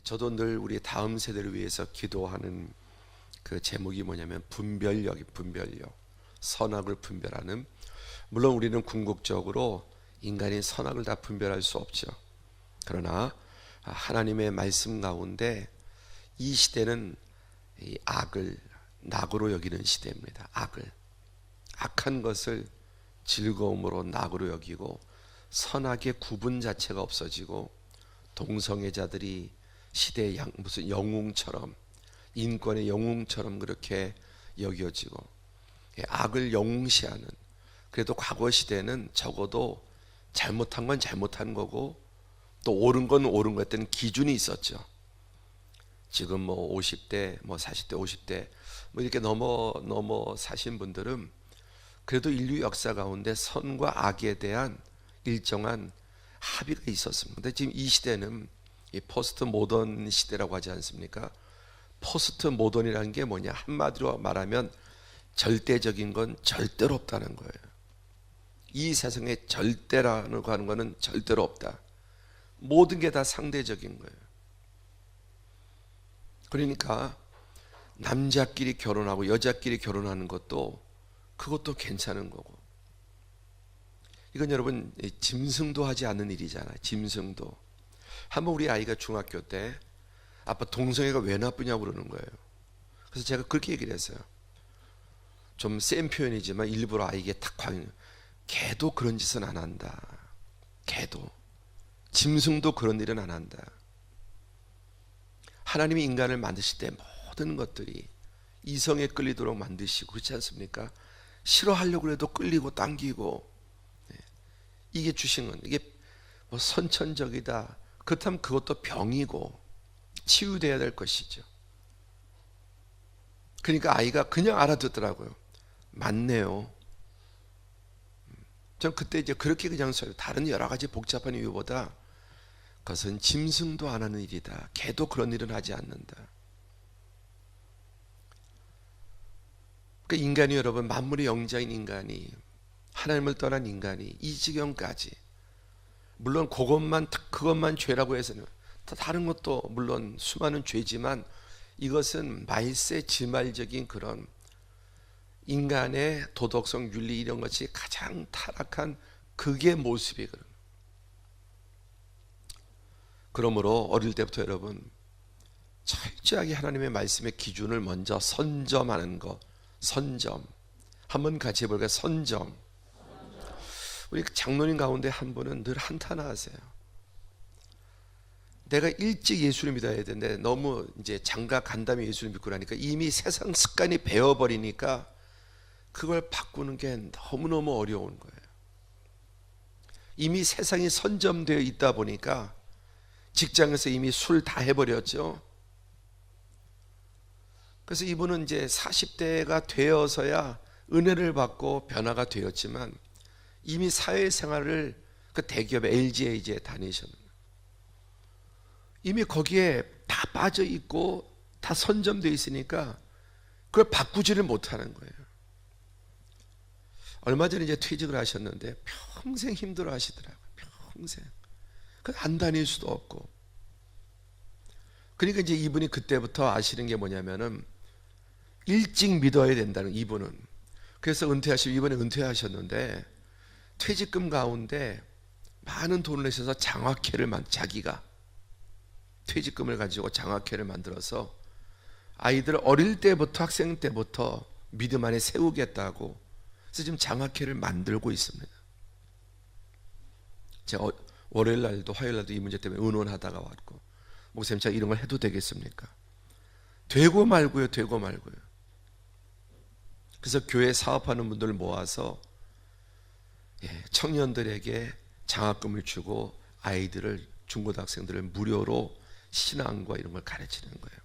저도 늘 우리 다음 세대를 위해서 기도하는 그 제목이 뭐냐면 분별력, 선악을 분별하는. 물론 우리는 궁극적으로 인간이 선악을 다 분별할 수 없죠. 그러나 하나님의 말씀 가운데 이 시대는 이 악을 낙으로 여기는 시대입니다. 악한 것을 즐거움으로 낙으로 여기고 선악의 구분 자체가 없어지고 동성애자들이 시대의 무슨 영웅처럼, 인권의 영웅처럼 그렇게 여겨지고 악을 영웅시하는. 그래도 과거 시대는 적어도 잘못한 건 잘못한 거고 또 옳은 건 옳은 것 같은 기준이 있었죠. 지금 뭐 50대, 뭐 40대, 50대 뭐 이렇게 넘어 사신 분들은 그래도 인류 역사 가운데 선과 악에 대한 일정한 합의가 있었습니다. 근데 지금 이 시대는 이 포스트 모던 시대라고 하지 않습니까? 포스트 모던이라는 게 뭐냐? 한마디로 말하면 절대적인 건 절대로 없다는 거예요. 이 세상에 절대라는 거 하는 거는 절대로 없다. 모든 게 다 상대적인 거예요. 그러니까 남자끼리 결혼하고 여자끼리 결혼하는 것도 그것도 괜찮은 거고. 이건 여러분 짐승도 하지 않는 일이잖아요. 짐승도. 한번 우리 아이가 중학교 때 아빠 동성애가 왜 나쁘냐고 그러는 거예요. 그래서 제가 그렇게 얘기를 했어요. 좀 센 표현이지만 일부러 아이에게 탁 광. 개도 그런 짓은 안 한다. 개도. 짐승도 그런 일은 안 한다. 하나님이 인간을 만드실 때 모든 것들이 이성에 끌리도록 만드시고 그렇지 않습니까? 싫어하려고 해도 끌리고 당기고. 이게 주신 건 이게 뭐 선천적이다. 그렇다면 그것도 병이고 치유돼야 될 것이죠. 그러니까 아이가 그냥 알아듣더라고요. 맞네요. 전 그때 이제 그렇게 그냥 써요. 다른 여러 가지 복잡한 이유보다 그것은 짐승도 안 하는 일이다. 개도 그런 일은 하지 않는다. 그러니까 인간이 여러분, 만물의 영자인 인간이, 하나님을 떠난 인간이 이 지경까지, 물론 그것만 죄라고 해서는 다른 것도 물론 수많은 죄지만 이것은 말세 지말적인 그런 인간의 도덕성, 윤리 이런 것이 가장 타락한 극의 모습이 그런. 그러므로 어릴 때부터 여러분 철저하게 하나님의 말씀의 기준을 먼저 선점하는 거. 선점. 한번 같이 해볼까요? 선점. 우리 장로님 가운데 한 분은 늘 한탄하세요. 내가 일찍 예수를 믿어야 되는데 너무 이제 장가 간 다음에 예수를 믿고 나니까 이미 세상 습관이 배워버리니까 그걸 바꾸는 게 너무너무 어려운 거예요. 이미 세상이 선점되어 있다 보니까 직장에서 이미 술 다 해버렸죠. 그래서 이분은 이제 40대가 되어서야 은혜를 받고 변화가 되었지만 이미 사회생활을 그 대기업 LG에 다니셨는, 이미 거기에 다 빠져 있고 다 선점되어 있으니까 그걸 바꾸지를 못하는 거예요. 얼마 전에 이제 퇴직을 하셨는데 평생 힘들어 하시더라고요. 평생. 안 다닐 수도 없고. 그러니까 이제 이분이 그때부터 아시는 게 뭐냐면은 일찍 믿어야 된다는, 이분은. 그래서 이번에 은퇴하셨는데 퇴직금 가운데 많은 돈을 내셔서 자기가 퇴직금을 가지고 장학회를 만들어서 아이들 어릴 때부터, 학생 때부터 믿음 안에 세우겠다고. 그래서 지금 장학회를 만들고 있습니다. 제가 월요일 날도 화요일 날도 이 문제 때문에 의논하다가 왔고, 목사님 제가 이런 걸 해도 되겠습니까? 되고 말고요. 그래서 교회 사업하는 분들을 모아서 청년들에게 장학금을 주고 아이들을, 중고등학생들을 무료로 신앙과 이런 걸 가르치는 거예요.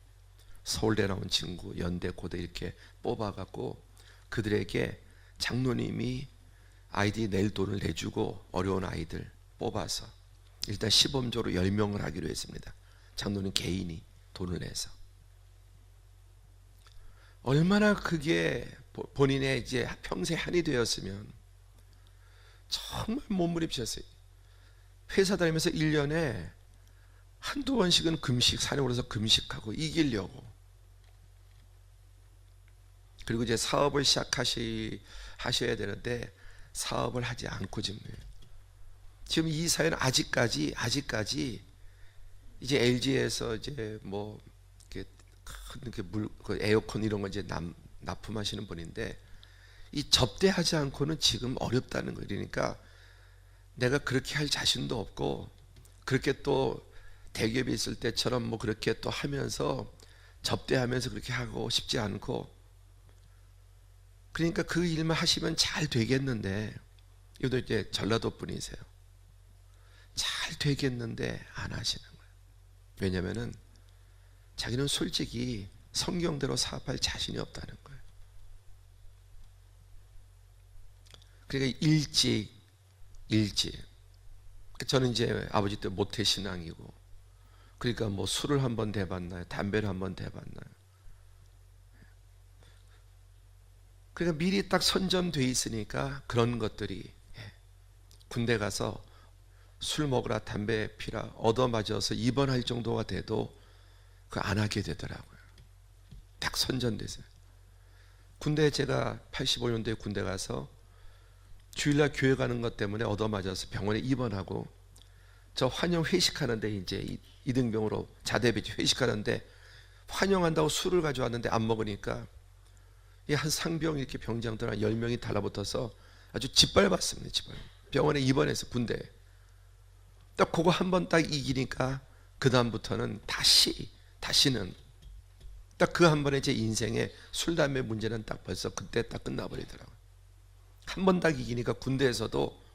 서울대 나온 친구, 연대, 고대 이렇게 뽑아갖고 그들에게 장로님이 아이들이 낼 돈을 내주고 어려운 아이들 뽑아서 일단 시범적으로 10명을 하기로 했습니다. 장로님 개인이 돈을 내서. 얼마나 그게 본인의 이제 평생 한이 되었으면 정말 몸부림치셨어요. 회사 다니면서 1년에 한두 번씩은 금식, 사령으로 해서 금식하고 이기려고. 그리고 이제 사업을 하셔야 되는데 사업을 하지 않고 지금 이 사회는 아직까지 이제 LG에서 이제 뭐 이렇게 큰 그 에어컨 이런 거 이제 납품하시는 분인데, 이 접대하지 않고는 지금 어렵다는 거예요. 그러니까 내가 그렇게 할 자신도 없고, 그렇게 또 대기업이 있을 때처럼 뭐 그렇게 또 하면서 접대하면서 그렇게 하고 싶지 않고, 그러니까 그 일만 하시면 잘 되겠는데, 이것도 이제 전라도 분이세요. 잘 되겠는데 안 하시는 거예요. 왜냐면은 자기는 솔직히 성경대로 사업할 자신이 없다는 거예요. 그러니까 일찍 저는 이제 아버지 때 모태신앙이고, 그러니까 뭐 술을 한번 대봤나요? 담배를 한번 대봤나요? 그러니까 미리 딱 선점돼 있으니까 그런 것들이, 군대 가서 술 먹으라 담배 피라 얻어맞아서 입원할 정도가 돼도 그 안 하게 되더라고요. 딱 선전돼서. 군대에 제가 85년도에 군대 가서 주일날 교회 가는 것 때문에 얻어맞아서 병원에 입원하고, 저 환영 회식하는데 이제 이등병으로 자대배치 회식하는데 환영한다고 술을 가져왔는데 안 먹으니까 한 상병 이렇게 병장들 한 10명이 달라붙어서 아주 짓밟았습니다. 병원에 입원해서 군대에. 딱 그거 한 번 딱 이기니까 그 다음부터는 다시는 딱 그 한 번에 제 인생의 술 담배 문제는 딱 벌써 그때 딱 끝나버리더라고요. 한 번 딱 이기니까 군대에서도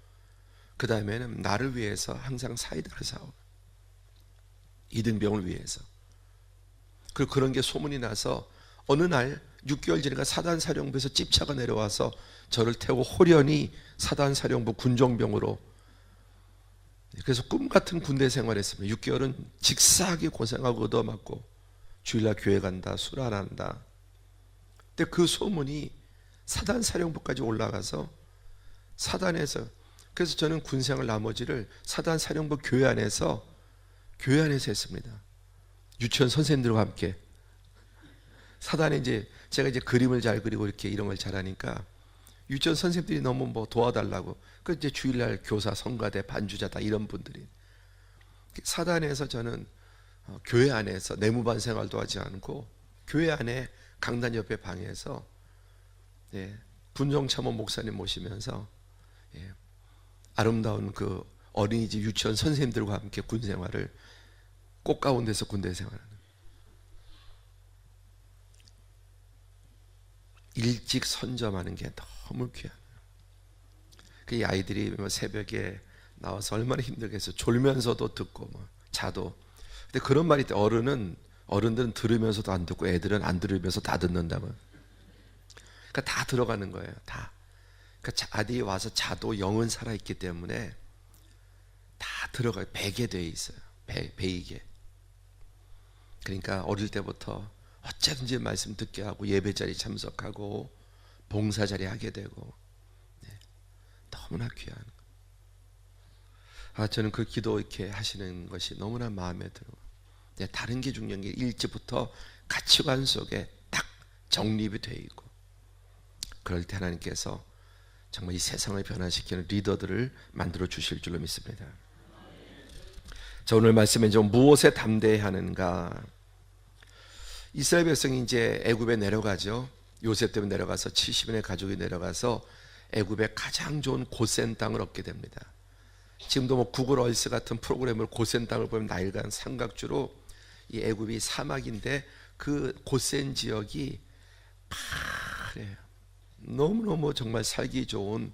그 다음에는 나를 위해서 항상 사이다를 사오. 이등병을 위해서. 그리고 그런 게 소문이 나서 어느 날 6개월 전에 사단사령부에서 집차가 내려와서 저를 태우고 호련히 사단사령부 군종병으로, 그래서 꿈같은 군대 생활했습니다. 6개월은 직사하게 고생하고 얻어맞고 주일날 교회 간다, 술 안 한다. 근데 그 소문이 사단사령부까지 올라가서 사단에서, 그래서 저는 군생활 나머지를 사단사령부 교회 안에서 했습니다. 유치원 선생님들과 함께. 사단에 이제 제가 이제 그림을 잘 그리고 이렇게 이런 걸 잘하니까 유치원 선생님들이 너무 뭐 도와달라고, 그 이제 주일날 교사, 성가대, 반주자 다 이런 분들이. 사단에서 저는 교회 안에서 내무반 생활도 하지 않고 교회 안에 강단 옆에 방에서 분정참모 목사님 모시면서 아름다운 그 어린이집 유치원 선생님들과 함께 군 생활을 꽃 가운데서 군대 생활하는. 일찍 선점하는 게 너무 귀한. 그 아이들이 뭐 새벽에 나와서 얼마나 힘들겠어. 졸면서도 듣고 뭐 자도. 근데 그런 말이 있대. 어른들은 들으면서도 안 듣고 애들은 안 들으면서 다 듣는다고. 그러니까 다 들어가는 거예요. 다. 그러니까 아들이 와서 자도 영은 살아 있기 때문에 다 들어가요. 배게 돼 있어요. 배이게. 그러니까 어릴 때부터 어쨌든지 말씀 듣게 하고 예배 자리 참석하고 봉사 자리 하게 되고, 너무나 귀한. 저는 그 기도 이렇게 하시는 것이 너무나 마음에 들어요. 다른 게 중요한 게 일찍부터 가치관 속에 딱 정립이 되어 있고, 그럴 때 하나님께서 정말 이 세상을 변화시키는 리더들을 만들어 주실 줄로 믿습니다. 자, 오늘 말씀은 좀 무엇에 담대해야 하는가? 이스라엘 백성이 이제 애굽에 내려가죠. 요셉 때문에 내려가서 70인의 가족이 내려가서 애굽의 가장 좋은 고센 땅을 얻게 됩니다. 지금도 뭐 구글 얼스 같은 프로그램을 고센 땅을 보면 나일강 삼각주로 이 애굽이 사막인데 그 고센 지역이 파래요. 너무너무 정말 살기 좋은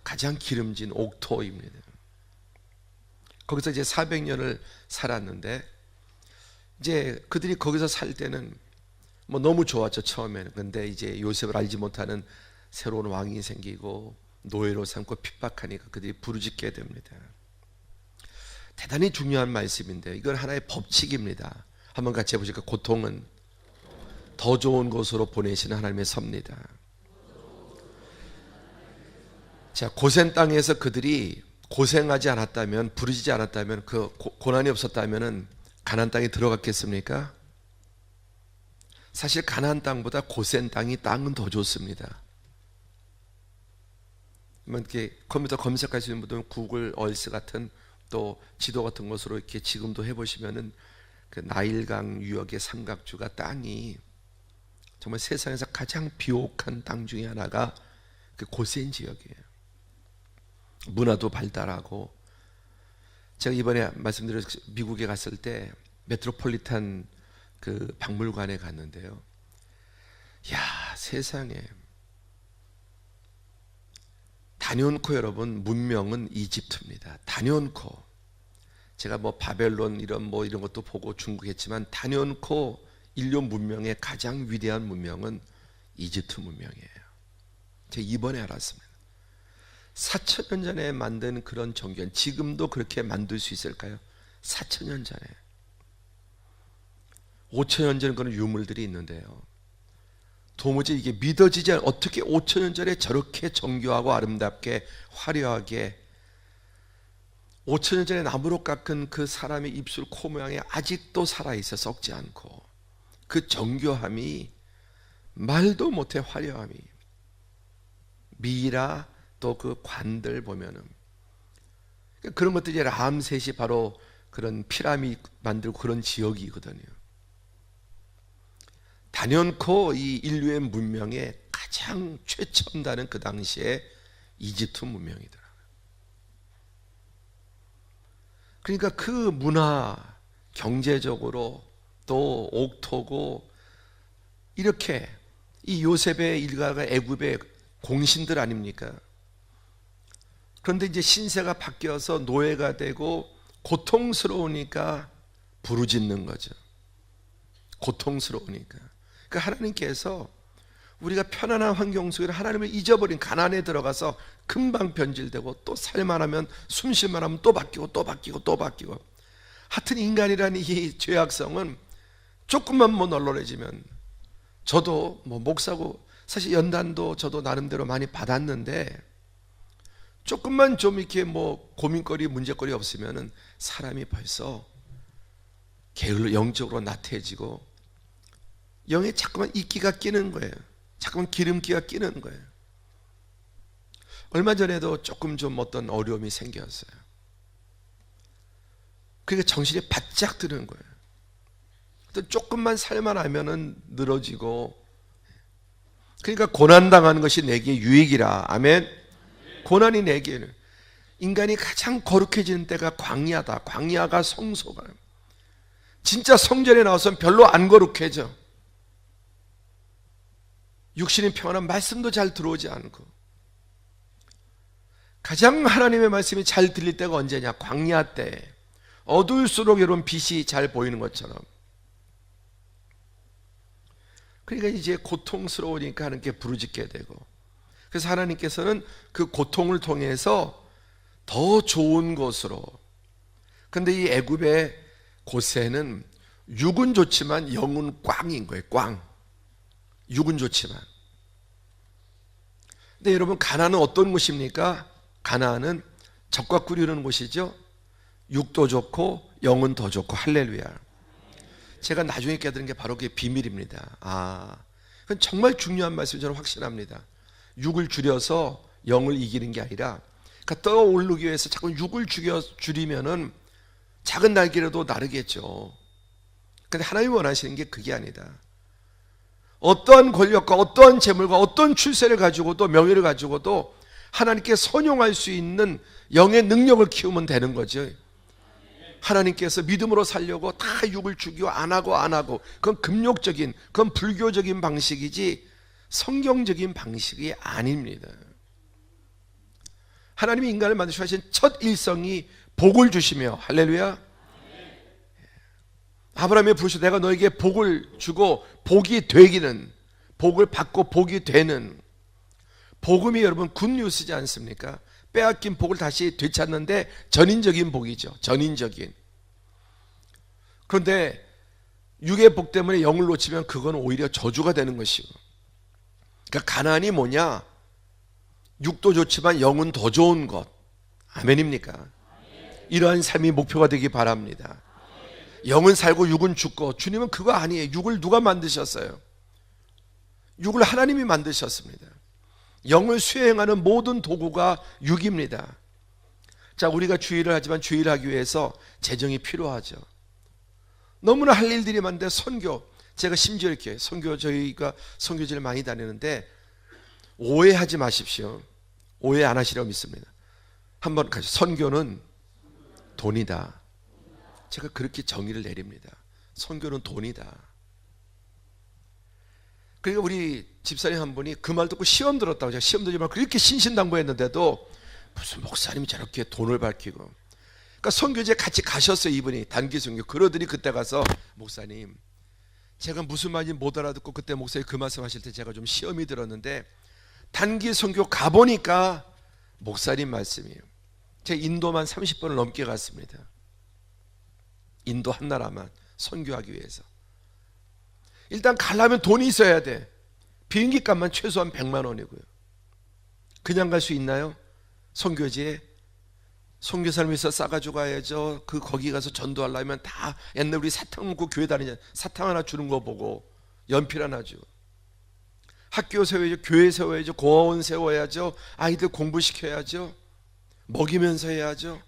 가장 기름진 옥토입니다. 거기서 이제 400년을 살았는데, 이제 그들이 거기서 살 때는 뭐 너무 좋았죠, 처음에는. 근데 이제 요셉을 알지 못하는 새로운 왕이 생기고 노예로 삼고 핍박하니까 그들이 부르짖게 됩니다. 대단히 중요한 말씀인데 이건 하나의 법칙입니다. 한번 같이 해보실까? 고통은 더 좋은 곳으로 보내시는 하나님의 섭니다. 자, 고센 땅에서 그들이 고생하지 않았다면, 부르짖지 않았다면, 그 고난이 없었다면 가나안 땅에 들어갔겠습니까? 사실 가나안 땅보다 고센 땅은 더 좋습니다. 이렇게 컴퓨터 검색할 수 있는 분들은 구글 얼스 같은 또 지도 같은 것으로 이렇게 지금도 해보시면은 그 나일강 유역의 삼각주가 땅이 정말 세상에서 가장 비옥한 땅 중에 하나가 그 고센 지역이에요. 문화도 발달하고, 제가 이번에 말씀드렸 미국에 갔을 때 메트로폴리탄 그 박물관에 갔는데요. 야, 세상에, 다뇽코 여러분, 문명은 이집트입니다. 다뇽코. 제가 뭐 바벨론 이런 것도 보고 중국했지만 다뇽코 인류 문명의 가장 위대한 문명은 이집트 문명이에요. 제가 이번에 알았습니다. 4,000년 전에 만든 그런 정견, 지금도 그렇게 만들 수 있을까요? 4,000년 전에. 5,000년 전 그런 유물들이 있는데요. 도무지 이게 믿어지지 않아요. 어떻게 5,000년 전에 저렇게 정교하고 아름답게 화려하게, 5,000년 전에 나무로 깎은 그 사람의 입술, 코 모양이 아직도 살아있어, 썩지 않고. 그 정교함이 말도 못해 화려함이. 미라 또 그 관들 보면은 그런 것들이 람셋이 바로 그런 피라미드 만들고 그런 지역이거든요. 다뇽코 이 인류의 문명의 가장 최첨단은 그 당시에 이집트 문명이더라고요. 그러니까 그 문화, 경제적으로 또 옥토고, 이렇게 이 요셉의 일가가 애굽의 공신들 아닙니까? 그런데 이제 신세가 바뀌어서 노예가 되고 고통스러우니까 부르짖는 거죠. 고통스러우니까. 그러니까 하나님께서 우리가 편안한 환경 속에 하나님을 잊어버린 가나안에 들어가서 금방 변질되고, 또 살만하면 숨쉴만 하면 또 바뀌고 또 바뀌고 또 바뀌고. 하여튼 인간이라는 이 죄악성은 조금만 뭐 널널해지면, 저도 뭐 목사고 사실 연단도 저도 나름대로 많이 받았는데, 조금만 좀 이렇게 뭐 고민거리, 문제거리 없으면은 사람이 벌써 게을러, 영적으로 나태해지고, 영에 자꾸만 이끼가 끼는 거예요. 자꾸만 기름기가 끼는 거예요. 얼마 전에도 조금 좀 어떤 어려움이 생겼어요. 그러니까 정신이 바짝 드는 거예요. 또 조금만 살만하면은 늘어지고, 그러니까 고난당하는 것이 내게 유익이라. 아멘. 고난이 내게는, 인간이 가장 거룩해지는 때가 광야다. 광야가 성소가. 진짜 성전에 나와서는 별로 안 거룩해져. 육신이 평안한 말씀도 잘 들어오지 않고. 가장 하나님의 말씀이 잘 들릴 때가 언제냐? 광야 때. 어두울수록 여러분 빛이 잘 보이는 것처럼. 그러니까 이제 고통스러우니까 하나님께 부르짖게 되고, 그래서 하나님께서는 그 고통을 통해서 더 좋은 곳으로. 근데 이 애굽의 고세는 육은 좋지만 영은 꽝인 거예요. 꽝. 육은 좋지만. 근데 여러분, 가나안은 어떤 곳입니까? 가나안은 젖과 꿀이 흐르는 곳이죠. 육도 좋고 영은 더 좋고. 할렐루야. 제가 나중에 깨달은 게 바로 그게 비밀입니다. 그건 정말 중요한 말씀을 저는 확신합니다. 육을 줄여서 영을 이기는 게 아니라, 그러니까 떠오르기 위해서 자꾸 육을 줄이면은 작은 날개라도 나르겠죠. 근데 하나님이 원하시는 게 그게 아니다. 어떠한 권력과 어떠한 재물과 어떤 출세를 가지고도, 명예를 가지고도 하나님께 선용할 수 있는 영의 능력을 키우면 되는 거죠. 하나님께서 믿음으로 살려고 다 육을 죽이고 안 하고 그건 금욕적인, 그건 불교적인 방식이지 성경적인 방식이 아닙니다. 하나님이 인간을 만드시고 하신 첫 일성이 복을 주시며, 할렐루야. 아브라함이 부르시고 내가 너에게 복을 주고 복이 되기는, 복을 받고 복이 되는. 복음이 여러분 굿뉴스지 않습니까? 빼앗긴 복을 다시 되찾는데 전인적인 복이죠. 전인적인. 그런데 육의 복 때문에 영을 놓치면 그건 오히려 저주가 되는 것이고. 그러니까 가나안이 뭐냐? 육도 좋지만 영은 더 좋은 것. 아멘입니까? 이러한 삶이 목표가 되기 바랍니다. 영은 살고 육은 죽고, 주님은 그거 아니에요. 육을 누가 만드셨어요? 육을 하나님이 만드셨습니다. 영을 수행하는 모든 도구가 육입니다. 자, 우리가 주일을 하지만 주일을 하기 위해서 재정이 필요하죠. 너무나 할 일들이 많은데 선교, 제가 심지어 이렇게 저희가 선교지를 많이 다니는데 오해하지 마십시오. 오해 안 하시라고 믿습니다. 한번 가죠. 선교는 돈이다. 제가 그렇게 정의를 내립니다. 선교는 돈이다. 그러니까 우리 집사님 한 분이 그 말 듣고 시험 들었다고. 제가 시험 들지 말고 그렇게 신신당부했는데도 무슨 목사님이 저렇게 돈을 밝히고. 그러니까 선교지에 같이 가셨어요. 이분이 단기 선교. 그러더니 그때 가서 목사님, 제가 무슨 말인지 못 알아듣고 그때 목사님 그 말씀하실 때 제가 좀 시험이 들었는데 단기 선교 가보니까 목사님 말씀이에요. 제가 인도만 30번을 넘게 갔습니다. 인도 한 나라만 선교하기 위해서. 일단 가려면 돈이 있어야 돼. 비행기 값만 최소한 100만 원이고요. 그냥 갈 수 있나요? 선교지에 선교사님 있어 싸가지고 가야죠. 거기 가서 전도하려면 다 옛날 우리 사탕 먹고 교회 다니냐, 사탕 하나 주는 거 보고 연필 하나 주고, 학교 세워야죠, 교회 세워야죠, 고아원 세워야죠, 아이들 공부시켜야죠, 먹이면서 해야죠.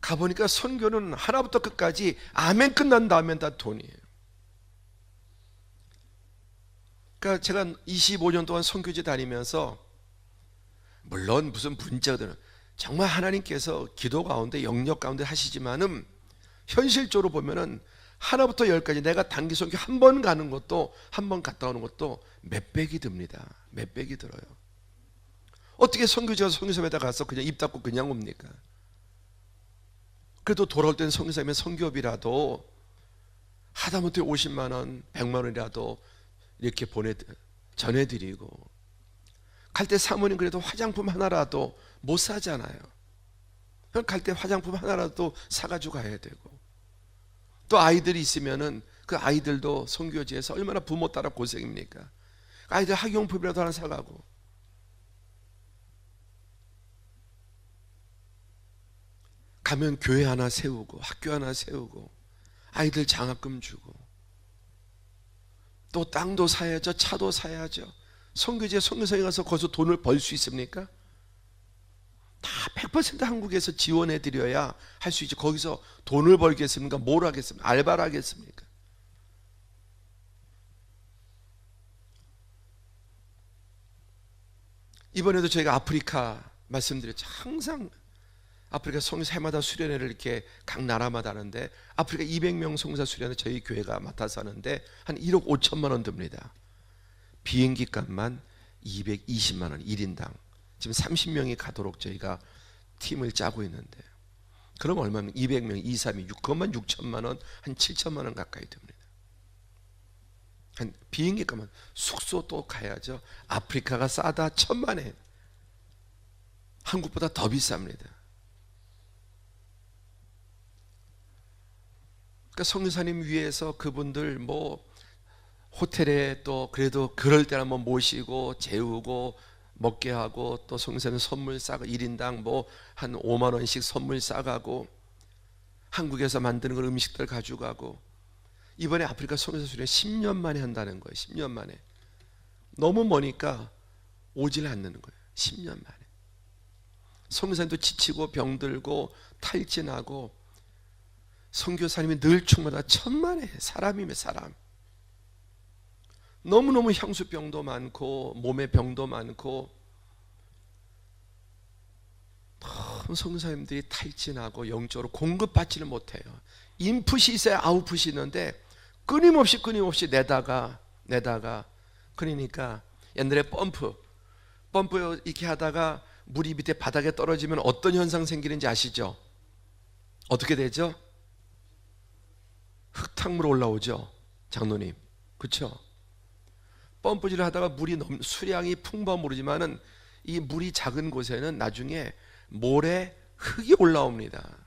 가보니까 선교는 하나부터 끝까지 아멘 끝난 다음엔 다 돈이에요. 그러니까 제가 25년 동안 선교지 다니면서 물론 무슨 문자들은 정말 하나님께서 기도 가운데 영역 가운데 하시지만은 현실적으로 보면은 하나부터 열까지 내가 단기 선교 한 번 가는 것도, 한 번 갔다 오는 것도 몇백이 듭니다. 몇백이 들어요. 어떻게 선교지가 선교사에다 가서 그냥 입 닫고 그냥 옵니까? 그래도 돌아올 때는 선교사면 선교비라도 하다못해 50만 원, 100만 원이라도 이렇게 전해드리고, 갈 때 사모님 그래도 화장품 하나라도 못 사잖아요. 갈 때 화장품 하나라도 사가지고 가야 되고, 또 아이들이 있으면은 그 아이들도 선교지에서 얼마나 부모 따라 고생입니까? 아이들 학용품이라도 하나 사가고, 가면 교회 하나 세우고 학교 하나 세우고 아이들 장학금 주고, 또 땅도 사야죠, 차도 사야죠. 선교지에 선교사에 가서 거기서 돈을 벌 수 있습니까? 다 100% 한국에서 지원해 드려야 할 수 있지. 거기서 돈을 벌겠습니까? 뭘 하겠습니까? 알바를 하겠습니까? 이번에도 저희가 아프리카 말씀드렸죠. 항상 아프리카 선교사 해마다 수련회를 이렇게 각 나라마다 하는데, 아프리카 200명 선교사 수련회 저희 교회가 맡아서 하는데 한 1억 5천만 원 듭니다. 비행기 값만 220만 원 1인당. 지금 30명이 가도록 저희가 팀을 짜고 있는데, 그럼 얼마면 200명 2, 3, 2, 6, 그것만 6천만 원, 한 7천만 원 가까이 듭니다. 한 비행기 값만, 숙소 또 가야죠. 아프리카가 싸다 천만에, 한국보다 더 비쌉니다. 그러니까 선교사님 위해서 그분들 호텔에 또 그래도 그럴 때는 한번 모시고 재우고 먹게 하고, 또 선교사님 선물 싸고 1인당 한 5만 원씩 선물 싸가고, 한국에서 만드는 걸 음식들 가져가고. 이번에 아프리카 선교사 수련 10년 만에 한다는 거예요. 10년 만에. 너무 머니까 오질 않는 거예요. 10년 만에. 선교사님도 지치고 병들고 탈진하고, 선교사님이 늘 충만하다. 천만에 사람이면 사람. 너무너무 향수병도 많고 몸에 병도 많고, 너무 선교사님들이 탈진하고 영적으로 공급받지를 못해요. 인풋이 있어야 아웃풋이 있는데 끊임없이 내다가 그러니까 옛날에 펌프 이렇게 하다가 물이 밑에 바닥에 떨어지면 어떤 현상 생기는지 아시죠? 어떻게 되죠? 흙탕물 올라오죠, 장로님. 그렇죠? 펌프질을 하다가 수량이 풍부하면 모르지만은 이 물이 작은 곳에는 나중에 모래 흙이 올라옵니다.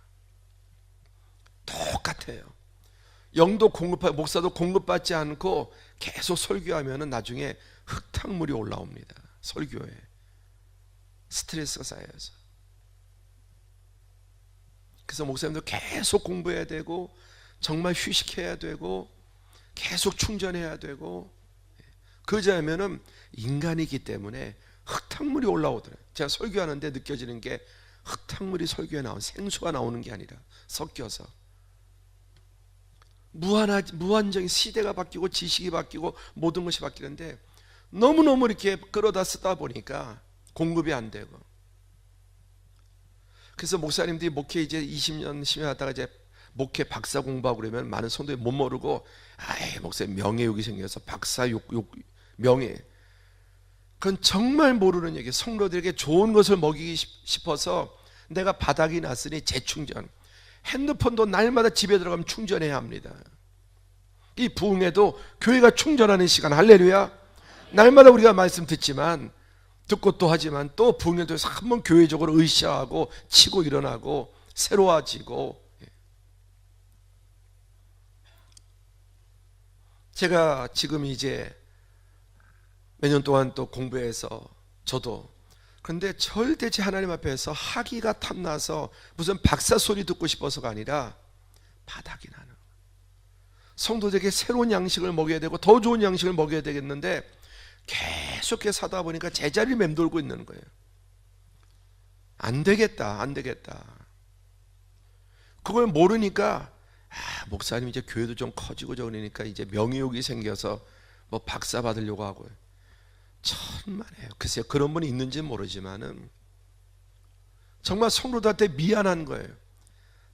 똑같아요. 영도 목사도 공급받지 않고 계속 설교하면은 나중에 흙탕물이 올라옵니다. 설교에 스트레스가 쌓여서. 그래서 목사님도 계속 공부해야 되고 정말 휴식해야 되고 계속 충전해야 되고, 그러자면은 인간이기 때문에 흙탕물이 올라오더래요. 제가 설교하는데 느껴지는 게 흙탕물이 설교에 나온 생수가 나오는 게 아니라 섞여서 무한적인 시대가 바뀌고 지식이 바뀌고 모든 것이 바뀌는데 너무너무 이렇게 끌어다 쓰다 보니까 공급이 안 되고, 그래서 목사님들이 목회 이제 20년 하다가 이제 목회 박사 공부하고 그러면 많은 성도들이 못 모르고, 아이 목사님 명예욕이 생겨서 박사 욕 명예, 그건 정말 모르는 얘기. 성도들에게 좋은 것을 먹이기 싶어서 내가 바닥이 났으니 재충전, 핸드폰도 날마다 집에 들어가면 충전해야 합니다. 이 부흥회도 교회가 충전하는 시간, 할렐루야. 날마다 우리가 말씀 듣고 또 하지만 또 부흥회도 한번 교회적으로 으쌰하고 치고 일어나고 새로워지고. 제가 지금 이제 몇 년 동안 또 공부해서 저도, 그런데 절대 제 하나님 앞에서 학위가 탐나서 무슨 박사 소리 듣고 싶어서가 아니라 바닥이 나는, 성도들에게 새로운 양식을 먹여야 되고 더 좋은 양식을 먹여야 되겠는데 계속해서 하다 보니까 제자리를 맴돌고 있는 거예요. 안 되겠다. 그걸 모르니까 목사님 이제 교회도 좀 커지고 저러니까 이제 명예욕이 생겨서 뭐 박사 받으려고 하고요. 천만에요. 글쎄요, 그런 분이 있는지는 모르지만은 정말 성도들한테 미안한 거예요.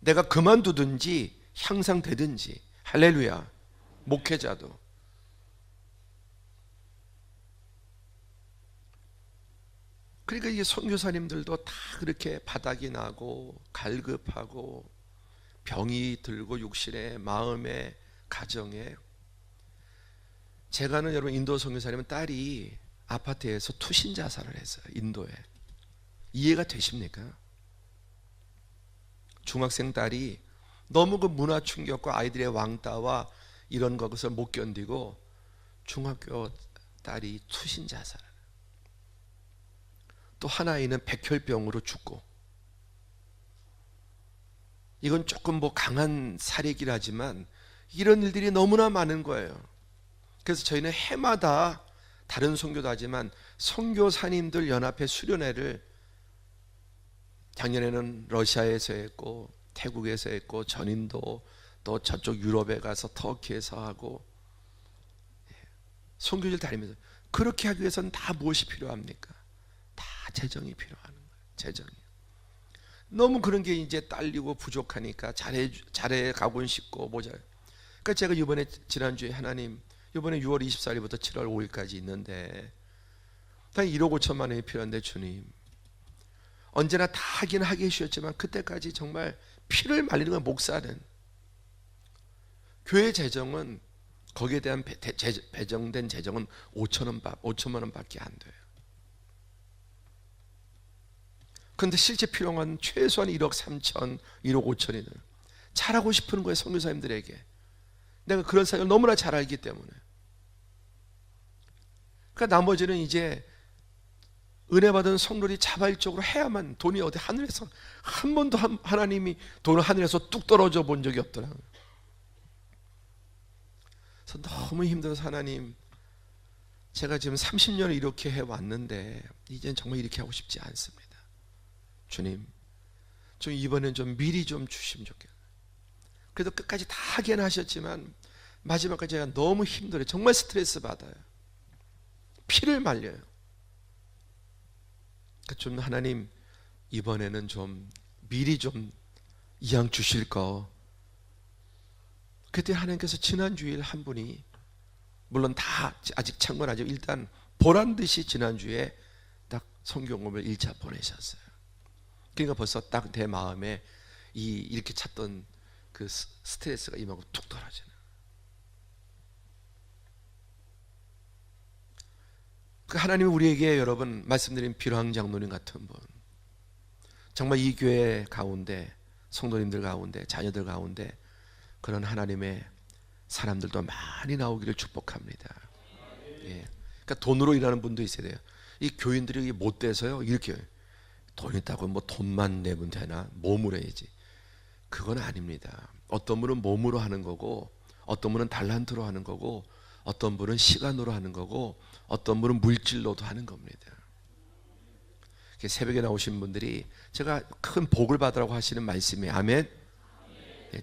내가 그만두든지 향상되든지. 할렐루야. 목회자도. 그러니까 이게 선교사님들도 다 그렇게 바닥이 나고 갈급하고 병이 들고 육신에, 마음에, 가정에. 제가 아는 여러분 인도 선교사님은 딸이 아파트에서 투신 자살을 했어요. 인도에. 이해가 되십니까? 중학생 딸이 너무 그 문화 충격과 아이들의 왕따와 이런 것을 못 견디고 중학교 딸이 투신 자살. 또 한 아이는 백혈병으로 죽고. 이건 조금 뭐 강한 사례이긴 하지만 이런 일들이 너무나 많은 거예요. 그래서 저희는 해마다 다른 선교도 하지만 선교사님들 연합회 수련회를 작년에는 러시아에서 했고 태국에서 했고 전인도 또 저쪽 유럽에 가서 터키에서 하고, 선교지를 다니면서. 그렇게 하기 위해서는 다 무엇이 필요합니까? 다 재정이 필요한 거예요. 재정이. 너무 그런 게 이제 딸리고 부족하니까 잘해 가고 싶고 모자라요. 그러니까 제가 이번에 지난주에 하나님, 이번에 6월 24일부터 7월 5일까지 있는데 단 1억 5천만 원이 필요한데 주님, 언제나 다 하긴 하게 해주셨지만 그때까지 정말 피를 말리는 건 목사는, 교회 재정은 거기에 대한 배정된 재정은 5천만 원밖에 안 돼요. 그런데 실제 필요한 최소한 1억 3천, 1억 5천이 돼요. 잘하고 싶은 거예요. 선교사님들에게. 내가 그런 사역을 너무나 잘 알기 때문에. 그러니까 나머지는 이제 은혜 받은 성도들이 자발적으로 해야만. 돈이 어디 하늘에서 한 번도 하나님이 돈을 하늘에서 뚝 떨어져 본 적이 없더라고요. 그래서 너무 힘들어서 하나님, 제가 지금 30년을 이렇게 해왔는데 이제는 정말 이렇게 하고 싶지 않습니다. 주님, 좀 이번엔 좀 미리 좀 주시면 좋겠어요. 그래도 끝까지 다 하긴 하셨지만 마지막까지 제가 너무 힘들어요. 정말 스트레스 받아요. 피를 말려요. 그러니까 좀 하나님, 이번에는 좀 미리 좀 이양 주실 거. 그때 하나님께서 지난주일 한 분이, 물론 다 아직 창건하죠. 일단 보란듯이 지난주에 딱 성경음을 1차 보내셨어요. 그러니까 벌써 딱 내 마음에 이렇게 찾던 그 스트레스가 임하고 툭 떨어지는. 그 하나님이 우리에게 여러분 말씀드린 필요한 장로님 같은 분, 정말 이 교회 가운데, 성도님들 가운데, 자녀들 가운데 그런 하나님의 사람들도 많이 나오기를 축복합니다. 예. 그러니까 돈으로 일하는 분도 있어야 돼요. 이 교인들이 못 돼서요, 이렇게 돈 있다고 뭐 돈만 내면 되나? 몸을 해야지. 그건 아닙니다. 어떤 분은 몸으로 하는 거고, 어떤 분은 달란트로 하는 거고, 어떤 분은 시간으로 하는 거고, 어떤 분은 물질로도 하는 겁니다. 새벽에 나오신 분들이 제가 큰 복을 받으라고 하시는 말씀이 아멘.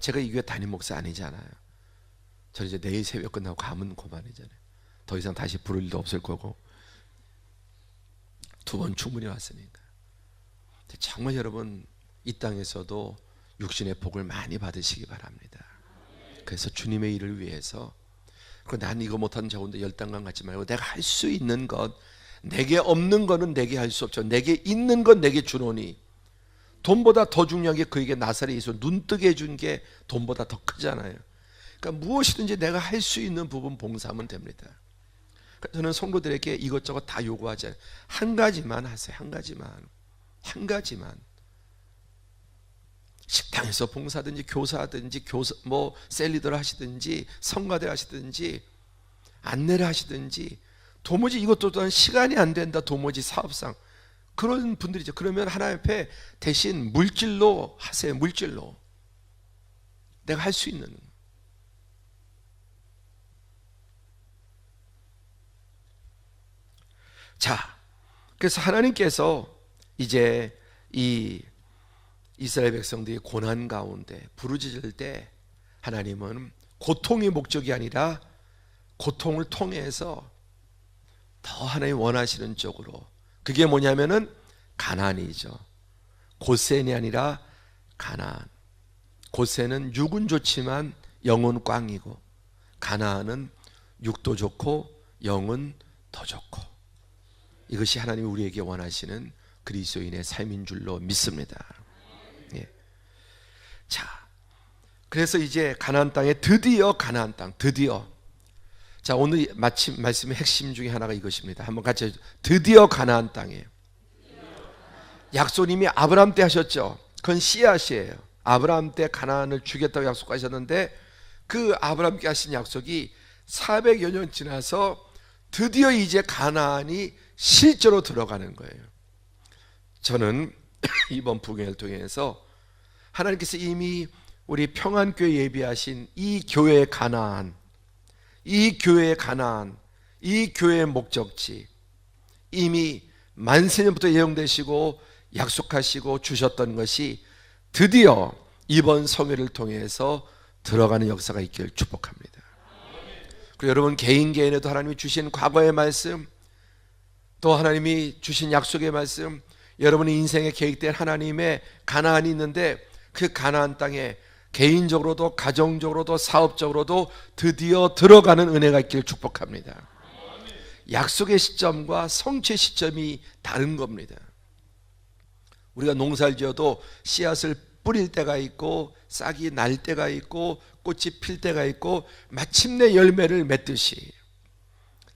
제가 이 교회 담임 목사 아니잖아요. 저는 이제 내일 새벽 끝나고 가면 그만이잖아요. 더 이상 다시 부를 일도 없을 거고, 2번 충분히 왔으니까. 정말 여러분, 이 땅에서도 육신의 복을 많이 받으시기 바랍니다. 그래서 주님의 일을 위해서, 난 이거 못하는 자 혼자 열당감 갖지 말고, 내가 할 수 있는 것, 내게 없는 거는 내게 할 수 없죠. 내게 있는 건 내게 주노니. 돈보다 더 중요한 게 그에게 나사렛 예수 눈뜨게 해준 게 돈보다 더 크잖아요. 그러니까 무엇이든지 내가 할 수 있는 부분 봉사하면 됩니다. 저는 성도들에게 이것저것 다 요구하지 않아요. 한 가지만 하세요. 한 가지만. 식당에서 봉사든지 교사든지 셀리더를 하시든지 성가대를 하시든지 안내를 하시든지, 도무지 이것도 또한 시간이 안 된다, 도무지 사업상, 그런 분들이죠. 그러면 하나님 앞에 대신 물질로 하세요. 물질로 내가 할 수 있는. 자, 그래서 하나님께서 이제 이 이스라엘 백성들이 고난 가운데 부르짖을 때, 하나님은 고통이 목적이 아니라 고통을 통해서 더 하나님 원하시는 쪽으로, 그게 뭐냐면은 가나안이죠. 고센이 아니라 가나안. 고센은 육은 좋지만 영은 꽝이고, 가나안은 육도 좋고 영은 더 좋고, 이것이 하나님이 우리에게 원하시는 그리스도인의 삶인 줄로 믿습니다. 예. 자, 그래서 이제 가나안 땅에 드디어 가나안 땅, 드디어. 자, 오늘 마침 말씀의 핵심 중에 하나가 이것입니다. 한번 같이 해주세요. 드디어 가나안 땅에. 약속님이 아브라함 때 하셨죠. 그건 씨앗이에요. 아브라함 때 가나안을 주겠다고 약속하셨는데, 그 아브라함께 하신 약속이 400여 년 지나서 드디어 이제 가나안이 실제로 들어가는 거예요. 저는 이번 부경을 통해서 하나님께서 이미 우리 평안교회 예비하신 이 교회의 가나안, 이 교회의 가나안, 이 교회의 목적지, 이미 만세년부터 예정되시고 약속하시고 주셨던 것이 드디어 이번 성회를 통해서 들어가는 역사가 있기를 축복합니다. 그리고 여러분 개인에도 하나님이 주신 과거의 말씀, 또 하나님이 주신 약속의 말씀, 여러분의 인생에 계획된 하나님의 가나안이 있는데, 그 가나안 땅에 개인적으로도 가정적으로도 사업적으로도 드디어 들어가는 은혜가 있기를 축복합니다. 약속의 시점과 성취의 시점이 다른 겁니다. 우리가 농사를 지어도 씨앗을 뿌릴 때가 있고, 싹이 날 때가 있고, 꽃이 필 때가 있고, 마침내 열매를 맺듯이,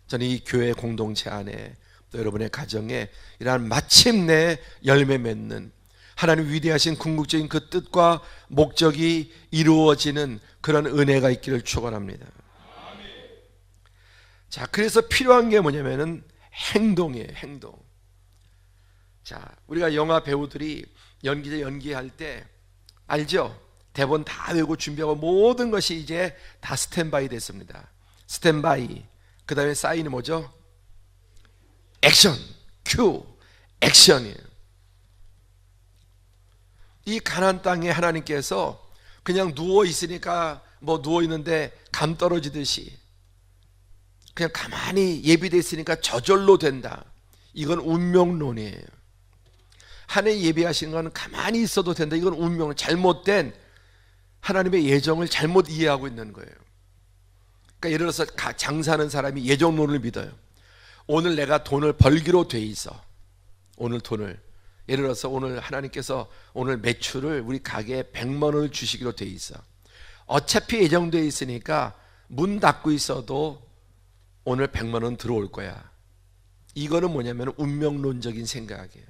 저는 이 교회 공동체 안에, 또 여러분의 가정에 이러한 마침내 열매 맺는 하나님 위대하신 궁극적인 그 뜻과 목적이 이루어지는 그런 은혜가 있기를 축원합니다. 자, 그래서 필요한 게 뭐냐면은 행동이에요. 행동. 자, 우리가 영화 배우들이 연기할 때 알죠? 대본 다 외우고 준비하고 모든 것이 이제 다 스탠바이 됐습니다. 스탠바이. 그 다음에 사인이 뭐죠? 액션, 큐, 액션이에요. 이 가나안 땅에 하나님께서 그냥 누워 있으니까 누워 있는데 감 떨어지듯이 그냥 가만히 예비되어 있으니까 저절로 된다. 이건 운명론이에요. 하나님 예비하신 건 가만히 있어도 된다. 이건 운명, 잘못된 하나님의 예정을 잘못 이해하고 있는 거예요. 그러니까 예를 들어서 장사하는 사람이 예정론을 믿어요. 오늘 내가 돈을 벌기로 돼 있어. 오늘 돈을, 예를 들어서 오늘 하나님께서 오늘 매출을 우리 가게에 100만 원을 주시기로 돼 있어. 어차피 예정되어 있으니까 문 닫고 있어도 오늘 100만 원 들어올 거야. 이거는 뭐냐면 운명론적인 생각이에요.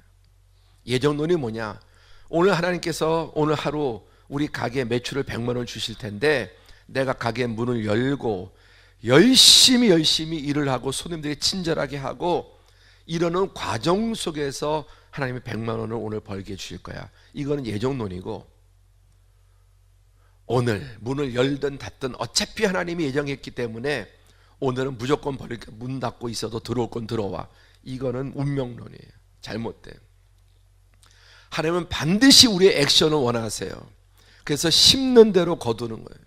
예정론이 뭐냐? 오늘 하나님께서 오늘 하루 우리 가게 매출을 100만 원 주실 텐데, 내가 가게 문을 열고 열심히 일을 하고 손님들이 친절하게 하고 이러는 과정 속에서 하나님이 100만 원을 오늘 벌게 해주실 거야. 이거는 예정론이고, 오늘 문을 열든 닫든 어차피 하나님이 예정했기 때문에 오늘은 무조건 버릴게, 문 닫고 있어도 들어올 건 들어와. 이거는 운명론이에요. 잘못돼. 하나님은 반드시 우리의 액션을 원하세요. 그래서 심는 대로 거두는 거예요.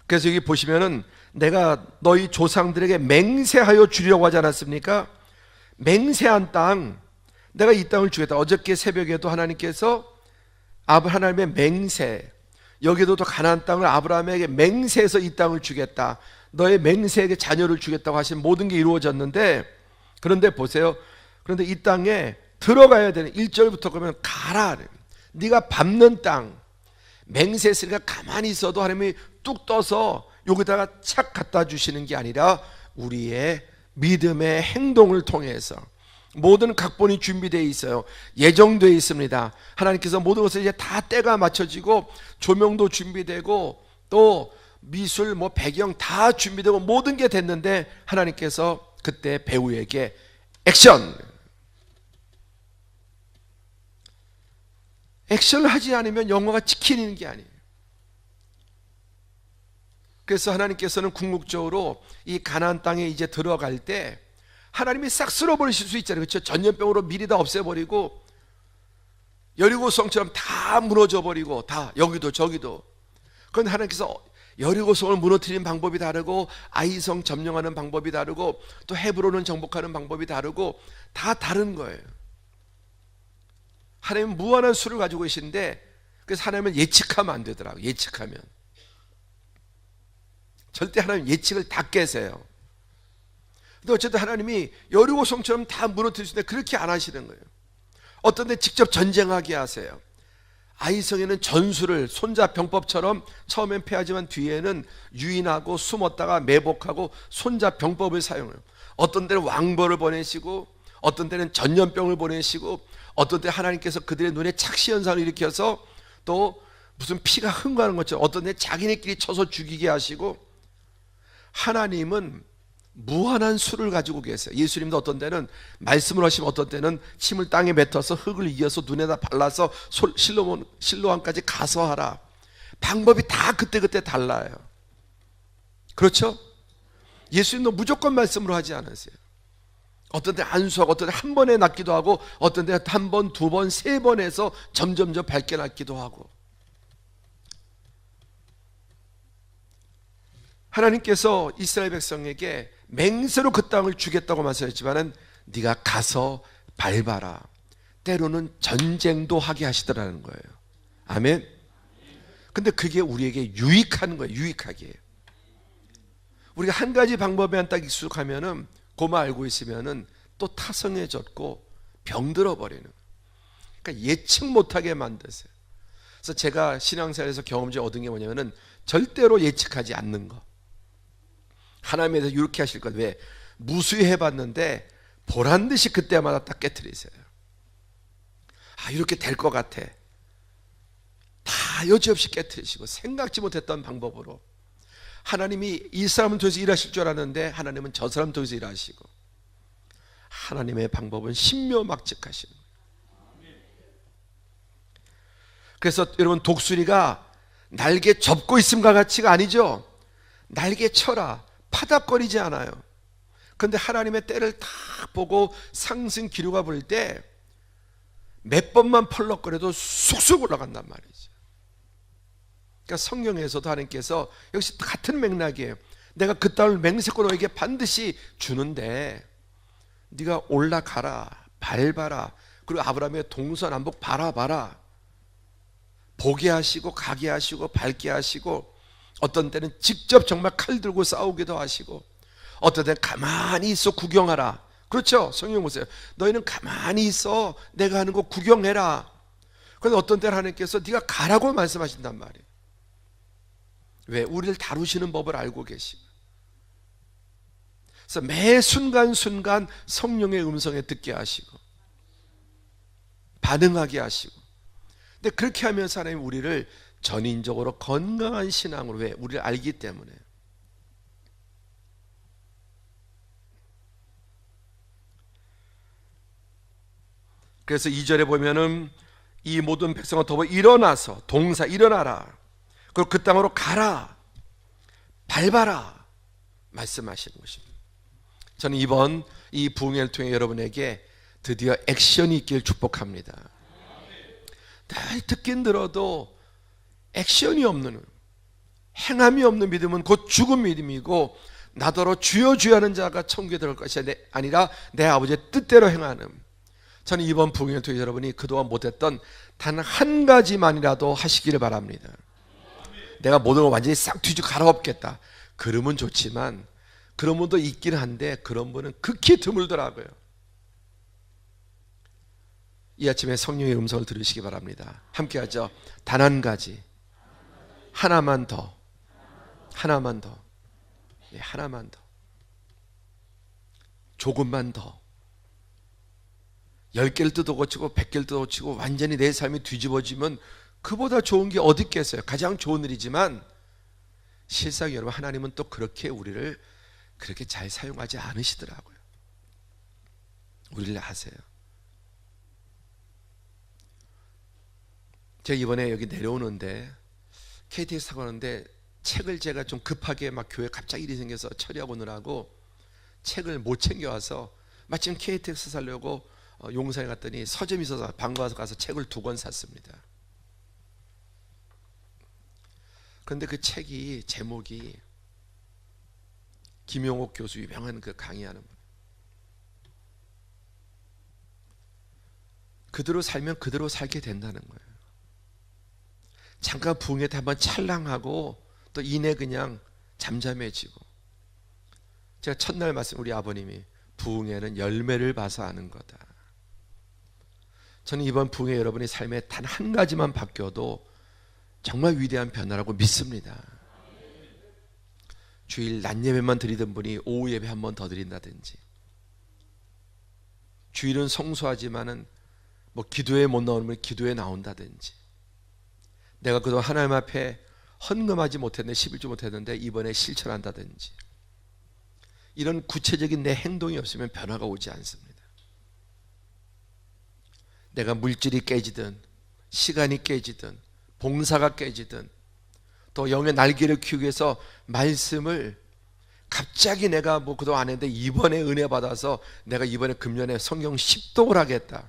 그래서 여기 보시면은 내가 너희 조상들에게 맹세하여 주려고 하지 않았습니까? 맹세한 땅, 내가 이 땅을 주겠다. 어저께 새벽에도 하나님께서 하나님의 맹세, 여기도 또 가나안 땅을 아브라함에게 맹세해서 이 땅을 주겠다, 너의 맹세에게 자녀를 주겠다고 하신 모든 게 이루어졌는데, 그런데 보세요. 그런데 이 땅에 들어가야 되는 1절부터 그러면 가라. 네가 밟는 땅, 맹세했으니까 가만히 있어도 하나님이 뚝 떠서 여기다가 착 갖다 주시는 게 아니라 우리의 믿음의 행동을 통해서 모든 각본이 준비되어 있어요. 예정되어 있습니다. 하나님께서 모든 것을 이제 다 때가 맞춰지고 조명도 준비되고 또 미술 배경 다 준비되고 모든 게 됐는데 하나님께서 그때 배우에게 액션을 하지 않으면 영화가 지키는 게 아니에요. 그래서 하나님께서는 궁극적으로 이 가나안 땅에 이제 들어갈 때 하나님이 싹 쓸어버리실 수 있잖아요. 그렇죠? 전염병으로 미리 다 없애버리고 여리고성처럼 다 무너져버리고 다 여기도 저기도. 그런데 하나님께서 여리고성을 무너뜨리는 방법이 다르고 아이성 점령하는 방법이 다르고 또 헤브론을 정복하는 방법이 다르고 다 다른 거예요. 하나님은 무한한 수를 가지고 계신데 그래서 하나님은 예측하면 안 되더라고요. 예측하면 절대 하나님 예측을 다 깨세요. 근데 어쨌든 하나님이 여리고성처럼 다 무너뜨리시는데 그렇게 안 하시는 거예요. 어떤 데 직접 전쟁하게 하세요. 아이성에는 전술을 손자병법처럼 처음엔 패하지만 뒤에는 유인하고 숨었다가 매복하고 손자병법을 사용해요. 어떤 데는 왕벌을 보내시고 어떤 때는 전염병을 보내시고 어떤 때 하나님께서 그들의 눈에 착시현상을 일으켜서 또 무슨 피가 흥하는 것처럼 어떤 때 자기네끼리 쳐서 죽이게 하시고, 하나님은 무한한 수를 가지고 계세요. 예수님도 어떤 때는 말씀을 하시면 어떤 때는 침을 땅에 뱉어서 흙을 이어서 눈에다 발라서 실로암까지 가서 하라. 방법이 다 그때그때 달라요. 그렇죠? 예수님도 무조건 말씀으로 하지 않으세요. 어떤 때 안수하고 어떤 때 한 번에 낫기도 하고 어떤 때 한 번, 두 번, 세 번 해서 점점점 밝게 낫기도 하고. 하나님께서 이스라엘 백성에게 맹세로 그 땅을 주겠다고 말씀했지만은 네가 가서 밟아라. 때로는 전쟁도 하게 하시더라는 거예요. 아멘. 근데 그게 우리에게 유익한 거예요. 유익하게. 우리가 한 가지 방법에만 딱 익숙하면은 고마 알고 있으면은 또 타성해졌고 병들어 버리는. 그러니까 예측 못하게 만드세요. 그래서 제가 신앙생활에서 경험적으로 얻은 게 뭐냐면은 절대로 예측하지 않는 거. 하나님에 대해서 이렇게 하실 것. 왜? 무수해봤는데 보란 듯이 그때마다 딱 깨트리세요. 아, 이렇게 될 것 같아. 다 여지없이 깨트리시고 생각지 못했던 방법으로 하나님이 이 사람을 통해서 일하실 줄 알았는데 하나님은 저 사람을 통해서 일하시고, 하나님의 방법은 신묘막측하시는 거예요. 그래서 여러분, 독수리가 날개 접고 있음과 같이가 아니죠. 날개 쳐라. 파닥거리지 않아요. 그런데 하나님의 때를 딱 보고 상승 기류가 불 때 몇 번만 펄럭거려도 쑥쑥 올라간단 말이죠. 그러니까 성경에서도 하나님께서 역시 같은 맥락이에요. 내가 그 땅을 맹세코 너에게 반드시 주는데 네가 올라가라, 밟아라. 그리고 아브라함의 동서남북 바라봐라. 보게 하시고 가게 하시고 밟게 하시고, 어떤 때는 직접 정말 칼 들고 싸우기도 하시고, 어떤 때는 가만히 있어 구경하라. 그렇죠? 성경 보세요. 너희는 가만히 있어 내가 하는 거 구경해라. 그런데 어떤 때는 하나님께서 네가 가라고 말씀하신단 말이에요. 왜? 우리를 다루시는 법을 알고 계시고. 그래서 매 순간순간 성령의 음성에 듣게 하시고 반응하게 하시고. 근데 그렇게 하면서 하나님 우리를 전인적으로 건강한 신앙으로, 왜? 우리를 알기 때문에. 그래서 2절에 보면은 이 모든 백성을 더불어 일어나서, 동사 일어나라, 그리고 그 땅으로 가라, 밟아라 말씀하시는 것입니다. 저는 이번 이 부흥회를 통해 여러분에게 드디어 액션이 있길 축복합니다. 듣긴 들어도 액션이 없는, 행함이 없는 믿음은 곧 죽은 믿음이고, 나더러 주여 주여 하는 자가 천국에 들어갈 것이 아니라 내 아버지의 뜻대로 행하는, 저는 이번 부흥회를 통해 여러분이 그동안 못했던 단 한 가지만이라도 하시기를 바랍니다. 내가 모든 걸 완전히 싹 뒤집어 갈아엎겠다, 그러면 좋지만 그런 분도 있긴 한데 그런 분은 극히 드물더라고요. 이 아침에 성령의 음성을 들으시기 바랍니다. 함께 하죠. 단 한 가지, 하나만 더, 하나만 더, 예, 하나만 더, 조금만 더. 10개를 뜯어고치고 100개를 뜯어고치고 완전히 내 삶이 뒤집어지면 그보다 좋은 게 어디 있겠어요. 가장 좋은 일이지만 실상 여러분, 하나님은 또 그렇게 우리를 그렇게 잘 사용하지 않으시더라고요. 우리를 아세요. 제가 이번에 여기 내려오는데 KTX 타고 가는데 책을 제가 좀 급하게 막 교회 갑자기 일이 생겨서 처리하고 오느라고 책을 못 챙겨와서 마침 KTX 사려고 용산에 갔더니 서점이 있어서 방과서 가서 책을 2권 샀습니다. 그런데 그 책이 제목이 김용옥 교수 유명한 그 강의하는 분, 그대로 살면 그대로 살게 된다는 거예요. 잠깐 부흥회 때 한번 찰랑하고 또 이내 그냥 잠잠해지고. 제가 첫날 말씀, 우리 아버님이 부흥회는 열매를 봐서 아는 거다. 저는 이번 부흥회 여러분의 삶에 단 한 가지만 바뀌어도 정말 위대한 변화라고 믿습니다. 주일 낮 예배만 드리던 분이 오후 예배 한 번 더 드린다든지, 주일은 성수하지만은 뭐 기도에 못 나오는 분이 기도에 나온다든지, 내가 그동안 하나님 앞에 헌금하지 못했는데 11주 못했는데 이번에 실천한다든지, 이런 구체적인 내 행동이 없으면 변화가 오지 않습니다. 내가 물질이 깨지든 시간이 깨지든 봉사가 깨지든 또 영의 날개를 키우기 위해서 말씀을 갑자기 내가 뭐 그동안 안 했는데 이번에 은혜 받아서 내가 이번에 금년에 성경 10독을 하겠다,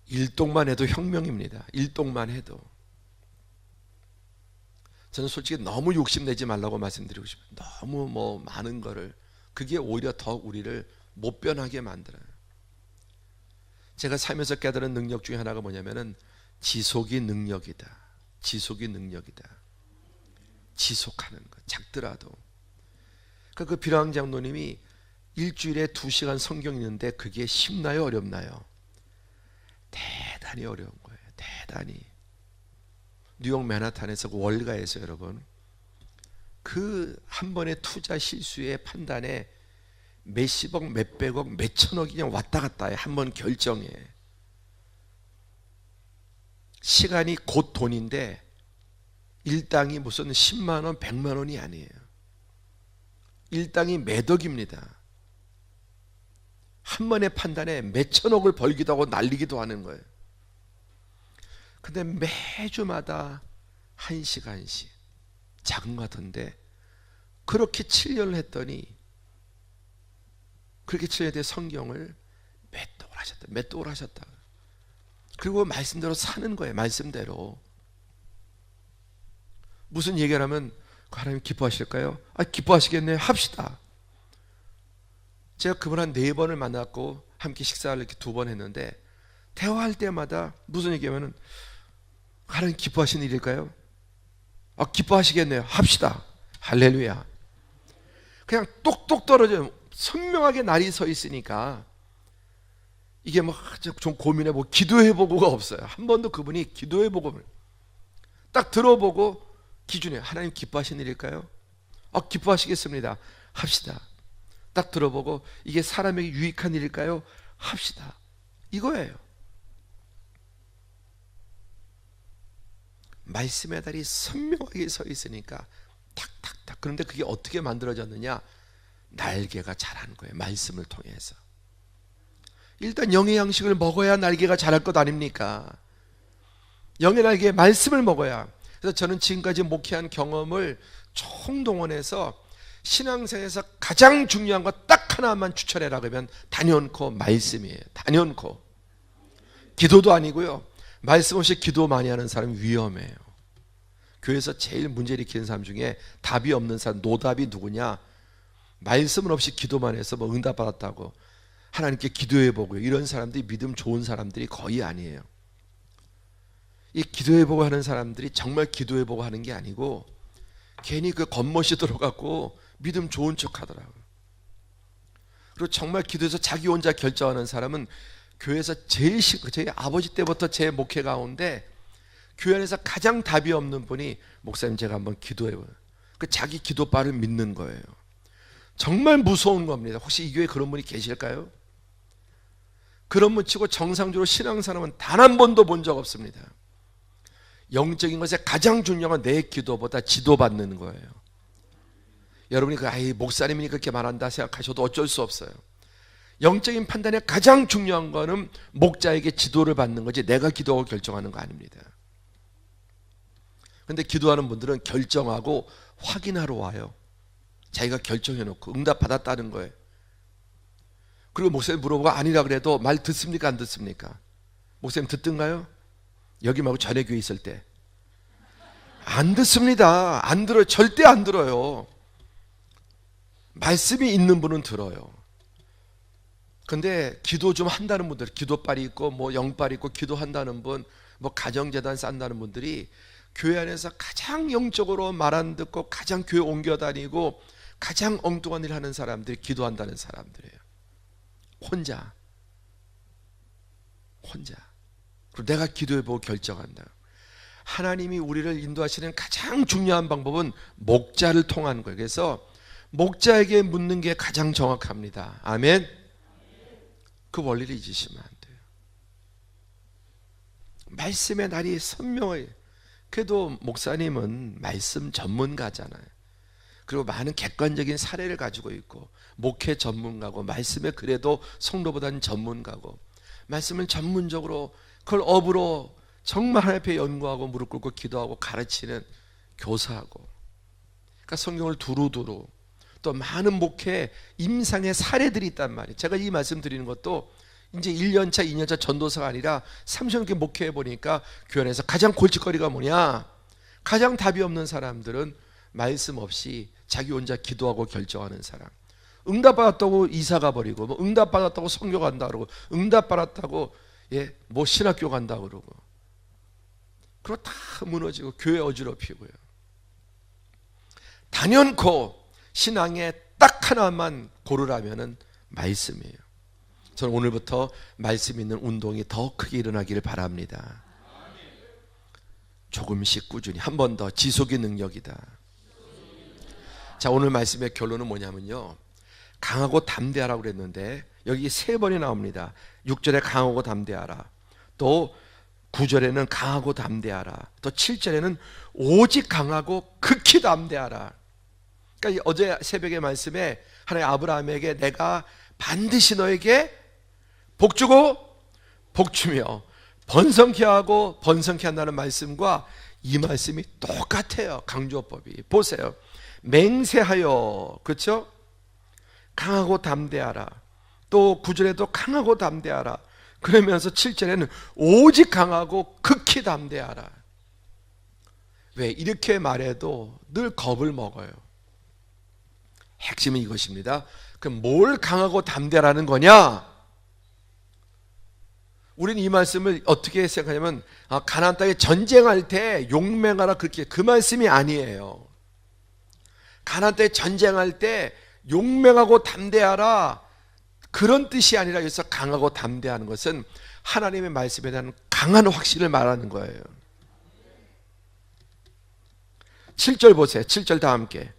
일독만 해도 혁명입니다. 일독만 해도. 저는 솔직히 너무 욕심내지 말라고 말씀드리고 싶어요. 너무 뭐 많은 거를, 그게 오히려 더 우리를 못 변하게 만들어요. 제가 살면서 깨달은 능력 중에 하나가 뭐냐면은 지속이 능력이다. 지속이 능력이다. 지속하는 것, 작더라도. 그러니까 그 비라왕 장로님이 일주일에 2시간 성경 읽는데 그게 쉽나요, 어렵나요? 대단히 어려운 거예요. 대단히. 뉴욕 맨하탄에서 그 월가에서 여러분, 그 한 번의 투자 실수의 판단에 몇십억, 몇백억, 몇천억이 그냥 왔다 갔다 해. 한 번 결정에. 시간이 곧 돈인데 일당이 무슨 10만 원, 100만 원이 아니에요. 일당이 몇 억입니다. 한 번의 판단에 몇천억을 벌기도 하고 날리기도 하는 거예요. 근데 매주마다 1시간씩, 작은 것 같은데 그렇게 7년을 했더니, 그렇게 7년 뒤에 성경을 몇 독을 하셨다. 그리고 말씀대로 사는 거예요. 말씀대로. 무슨 얘기를 하면 하나님 기뻐하실까요? 기뻐하시겠네요. 합시다. 제가 그분 한 4번을 만났고 함께 식사를 이렇게 2번 했는데, 대화할 때마다 무슨 얘기하면은 하나님 기뻐하시는 일일까요? 기뻐하시겠네요. 합시다. 할렐루야. 그냥 똑똑 떨어져요. 선명하게 날이 서 있으니까 이게 뭐 좀 고민해보고 기도해보고가 없어요. 한 번도 그분이 기도해보고 딱 들어보고 기준에 하나님 기뻐하시는 일일까요? 기뻐하시겠습니다. 합시다. 딱 들어보고 이게 사람에게 유익한 일일까요? 합시다. 이거예요. 말씀의 달이 선명하게 서 있으니까 탁탁탁. 그런데 그게 어떻게 만들어졌느냐? 날개가 자란 거예요. 말씀을 통해서. 일단 영의 양식을 먹어야 날개가 자랄 것 아닙니까? 영의 날개 말씀을 먹어야. 그래서 저는 지금까지 목회한 경험을 총동원해서 신앙생에서 가장 중요한 거 딱 하나만 추천해라 그러면 단연코 말씀이에요. 단연코. 기도도 아니고요. 말씀 없이 기도 많이 하는 사람이 위험해요. 교회에서 제일 문제 일으키는 사람 중에 답이 없는 사람, 노답이 누구냐? 말씀은 없이 기도만 해서 뭐 응답 받았다고 하나님께 기도해보고요. 이런 사람들이 믿음 좋은 사람들이 거의 아니에요. 이 기도해보고 하는 사람들이 정말 기도해보고 하는 게 아니고 괜히 그 겉멋이 들어가고 믿음 좋은 척 하더라고요. 그리고 정말 기도해서 자기 혼자 결정하는 사람은 교회에서 저희 아버지 때부터 제 목회 가운데 교회 안에서 가장 답이 없는 분이 목사님 제가 한번 기도해봐요. 그 자기 기도바를 믿는 거예요. 정말 무서운 겁니다. 혹시 이 교회에 그런 분이 계실까요? 그런 분 치고 정상적으로 신앙사람은 단 한 번도 본 적 없습니다. 영적인 것에 가장 중요한 건 내 기도보다 지도받는 거예요. 여러분이 목사님이니 그렇게 말한다 생각하셔도 어쩔 수 없어요. 영적인 판단에 가장 중요한 거는 목자에게 지도를 받는 거지 내가 기도하고 결정하는 거 아닙니다. 근데 기도하는 분들은 결정하고 확인하러 와요. 자기가 결정해놓고 응답 받았다는 거예요. 그리고 목사님 물어보고 아니라 그래도 말 듣습니까 안 듣습니까? 목사님 듣던가요? 여기 말고 전에 교회 있을 때 안 듣습니다. 안 들어요. 절대 안 들어요. 말씀이 있는 분은 들어요. 근데 기도 좀 한다는 분들, 기도빨이 있고 뭐 영빨이 있고 기도한다는 분, 뭐 가정재단 쌓는다는 분들이 교회 안에서 가장 영적으로 말 안 듣고 가장 교회 옮겨 다니고 가장 엉뚱한 일 하는 사람들이 기도한다는 사람들이에요. 혼자. 그리고 내가 기도해보고 결정한다. 하나님이 우리를 인도하시는 가장 중요한 방법은 목자를 통하는 거예요. 그래서 목자에게 묻는 게 가장 정확합니다. 아멘. 그 원리를 잊으시면 안 돼요. 말씀의 날이 선명해요. 그래도 목사님은 말씀 전문가잖아요. 그리고 많은 객관적인 사례를 가지고 있고 목회 전문가고 말씀에 그래도 성도보다는 전문가고 말씀을 전문적으로 그걸 업으로 정말 하나님 앞에 연구하고 무릎 꿇고 기도하고 가르치는 교사하고 그러니까 성경을 두루두루 또 많은 목회 임상의 사례들이 있단 말이에요. 제가 이 말씀 드리는 것도 이제 1년차 2년차 전도사가 아니라 30년째 목회해 보니까 교회 안에서 가장 골칫거리가 뭐냐, 가장 답이 없는 사람들은 말씀 없이 자기 혼자 기도하고 결정하는 사람. 응답받았다고 이사 가버리고 뭐 응답받았다고 선교 간다 그러고 응답받았다고 뭐 신학교 간다 그러고 그리고 다 무너지고 교회 어지럽히고요. 단연코 신앙에 딱 하나만 고르라면은 말씀이에요. 저는 오늘부터 말씀 있는 운동이 더 크게 일어나기를 바랍니다. 조금씩 꾸준히 한 번 더 지속의 능력이다. 자, 오늘 말씀의 결론은 뭐냐면요, 강하고 담대하라고 그랬는데 여기 3번이 나옵니다. 6절에 강하고 담대하라, 또 9절에는 강하고 담대하라, 또 7절에는 오직 강하고 극히 담대하라. 그러니까 어제 새벽의 말씀에 하나님 아브라함에게 내가 반드시 너에게 복주고 복주며 번성케 하고 번성케 한다는 말씀과 이 말씀이 똑같아요. 강조법이. 보세요. 맹세하여, 그렇죠? 강하고 담대하라. 또 9절에도 강하고 담대하라. 그러면서 7절에는 오직 강하고 극히 담대하라. 왜? 이렇게 말해도 늘 겁을 먹어요. 핵심은 이것입니다. 그럼 뭘 강하고 담대하라는 거냐? 우리는 이 말씀을 어떻게 생각하냐면 가나안 땅에 전쟁할 때 용맹하라, 그렇게, 그 말씀이 아니에요. 가나안 땅에 전쟁할 때 용맹하고 담대하라, 그런 뜻이 아니라 여기서 강하고 담대하는 것은 하나님의 말씀에 대한 강한 확신을 말하는 거예요. 7절 보세요. 7절 다 함께.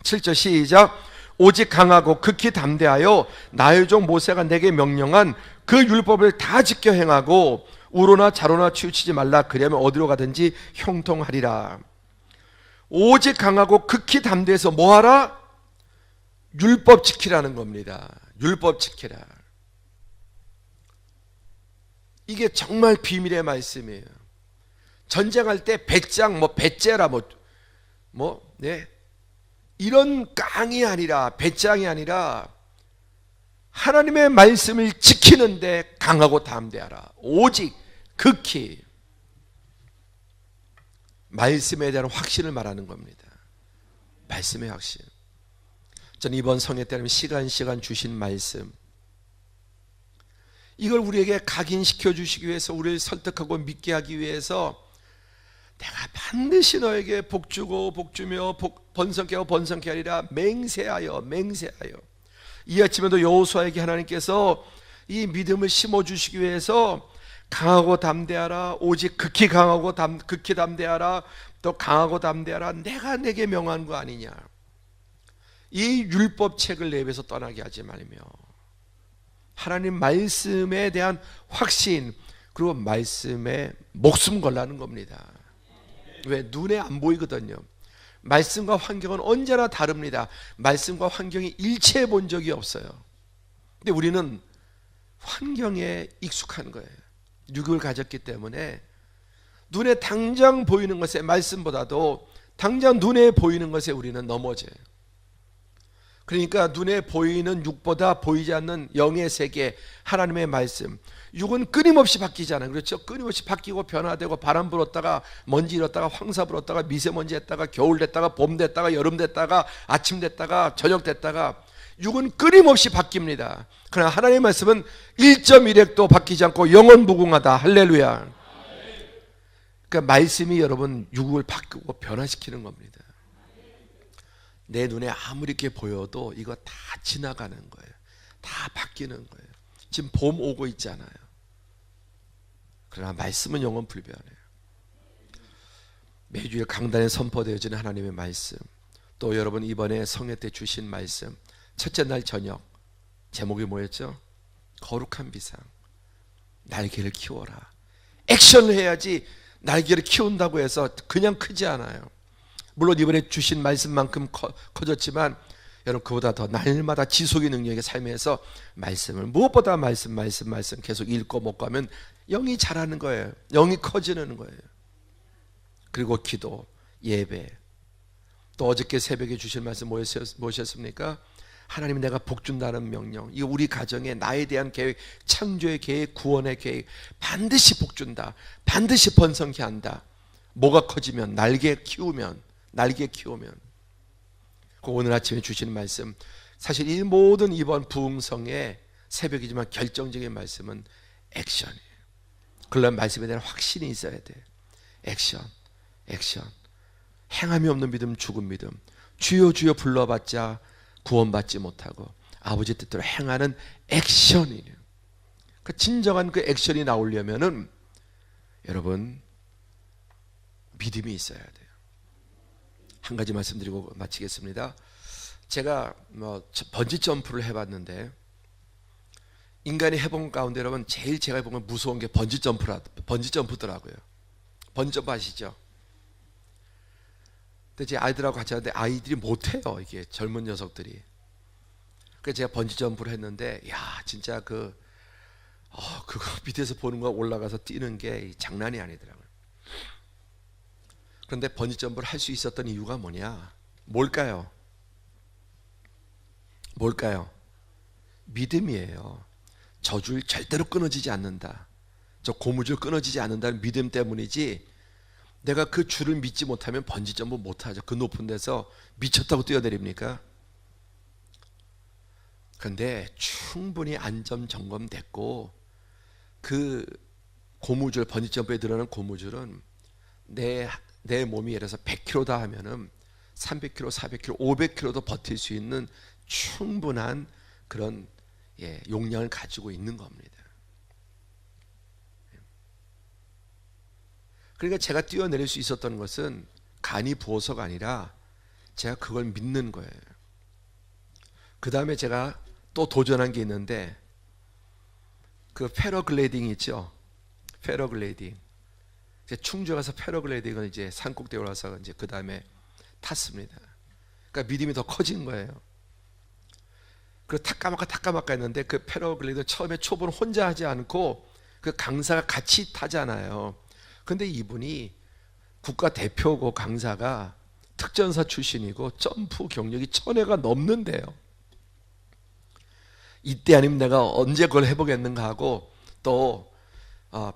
7절 시작. 오직 강하고 극히 담대하여 나의 종 모세가 내게 명령한 그 율법을 다 지켜 행하고 우로나 자로나 치우치지 말라. 그러면 어디로 가든지 형통하리라. 오직 강하고 극히 담대해서 뭐하라? 율법 지키라는 겁니다. 율법 지키라. 이게 정말 비밀의 말씀이에요. 전쟁할 때 배짱, 배째라, 이런 깡이 아니라, 배짱이 아니라, 하나님의 말씀을 지키는데 강하고 담대하라. 오직 극히 말씀에 대한 확신을 말하는 겁니다. 말씀의 확신. 저는 이번 성회 때는 시간 주신 말씀, 이걸 우리에게 각인시켜 주시기 위해서, 우리를 설득하고 믿게 하기 위해서 내가 반드시 너에게 복주고 복주며 번성케 하고 번성케 하리라 맹세하여. 이 아침에도 여호수아에게 하나님께서 이 믿음을 심어주시기 위해서 강하고 담대하라, 오직 극히 강하고 극히 담대하라, 또 강하고 담대하라, 내가 내게 명한 거 아니냐. 이 율법책을 내 입에서 떠나게 하지 말며 하나님 말씀에 대한 확신, 그리고 말씀에 목숨 걸라는 겁니다. 왜? 눈에 안 보이거든요. 말씀과 환경은 언제나 다릅니다. 말씀과 환경이 일치해 본 적이 없어요. 근데 우리는 환경에 익숙한 거예요. 육을 가졌기 때문에 눈에 당장 보이는 것에, 말씀보다도 당장 눈에 보이는 것에 우리는 넘어져요. 그러니까 눈에 보이는 육보다 보이지 않는 영의 세계, 하나님의 말씀, 육은 끊임없이 바뀌잖아요. 그렇죠? 끊임없이 바뀌고 변화되고, 바람 불었다가 먼지 일었다가 황사 불었다가 미세먼지 했다가 겨울 됐다가 봄 됐다가 여름 됐다가 아침 됐다가 저녁 됐다가, 육은 끊임없이 바뀝니다. 그러나 하나님의 말씀은 1.1핵도 바뀌지 않고 영원무궁하다. 할렐루야. 그러니까 말씀이 여러분 육을 바꾸고 변화시키는 겁니다. 내 눈에 아무리 이렇게 보여도 이거 다 지나가는 거예요. 다 바뀌는 거예요. 지금 봄 오고 있잖아요. 그러나 말씀은 영원 불변해요. 매주일 강단에 선포되어지는 하나님의 말씀, 또 여러분 이번에 성회 때 주신 말씀, 첫째 날 저녁 제목이 뭐였죠? 거룩한 비상. 날개를 키워라. 액션을 해야지. 날개를 키운다고 해서 그냥 크지 않아요. 물론 이번에 주신 말씀만큼 커졌지만 여러분 그보다 더 날마다 지속의 능력의 삶에서 말씀을, 무엇보다 말씀 계속 읽고 먹고 하면 영이 자라는 거예요. 영이 커지는 거예요. 그리고 기도, 예배, 또 어저께 새벽에 주신 말씀 무엇이었습니까? 하나님이 내가 복 준다는 명령, 이거 우리 가정에 나에 대한 계획, 창조의 계획, 구원의 계획, 반드시 복 준다, 반드시 번성케 한다. 뭐가 커지면? 날개 키우면. 오늘 아침에 주시는 말씀, 사실 이 모든 이번 부흥성의 새벽이지만 결정적인 말씀은 액션이에요. 그런 말씀에 대한 확신이 있어야 돼. 액션. 행함이 없는 믿음, 죽은 믿음. 주여 주여 불러봤자 구원받지 못하고 아버지 뜻대로 행하는 액션이에요. 그 진정한 그 액션이 나오려면은 여러분 믿음이 있어야 돼요. 한 가지 말씀드리고 마치겠습니다. 제가 번지 점프를 해봤는데, 인간이 해본 가운데 여러분 제일 제가 해보면 무서운 게 번지 점프더라고요. 번지 점프 아시죠? 근데 제 아이들하고 같이 하는데 아이들이 못해요. 이게 젊은 녀석들이. 그래서 제가 번지 점프를 했는데, 야 진짜 그거 밑에서 보는 거 올라가서 뛰는 게 장난이 아니더라고요. 그런데 번지 점프를 할 수 있었던 이유가 뭐냐? 뭘까요? 믿음이에요. 저 줄 절대로 끊어지지 않는다. 저 고무줄 끊어지지 않는다는 믿음 때문이지, 내가 그 줄을 믿지 못하면 번지 점프 못하죠. 그 높은 데서 미쳤다고 뛰어내립니까? 그런데 충분히 안전 점검됐고, 그 고무줄, 번지 점프에 들어가는 고무줄은 내 몸이 예를 들어서 100kg다 하면은 300kg, 400kg, 500kg도 버틸 수 있는 충분한 그런 용량을 가지고 있는 겁니다. 그러니까 제가 뛰어내릴 수 있었던 것은 간이 부어서가 아니라 제가 그걸 믿는 거예요. 그 다음에 제가 또 도전한 게 있는데, 그 패러글라이딩 있죠? 패러글라이딩. 충주에 가서 패러글라이딩을 이제 산꼭대에 올라서 이제 그 다음에 탔습니다. 그러니까 믿음이 더 커진 거예요. 그리고 타까마까 했는데, 그 패러글라이딩 처음에 초보는 혼자 하지 않고 그 강사가 같이 타잖아요. 근데 이분이 국가대표고 강사가 특전사 출신이고 점프 경력이 1000회가 넘는데요. 이때 아니면 내가 언제 그걸 해보겠는가 하고 또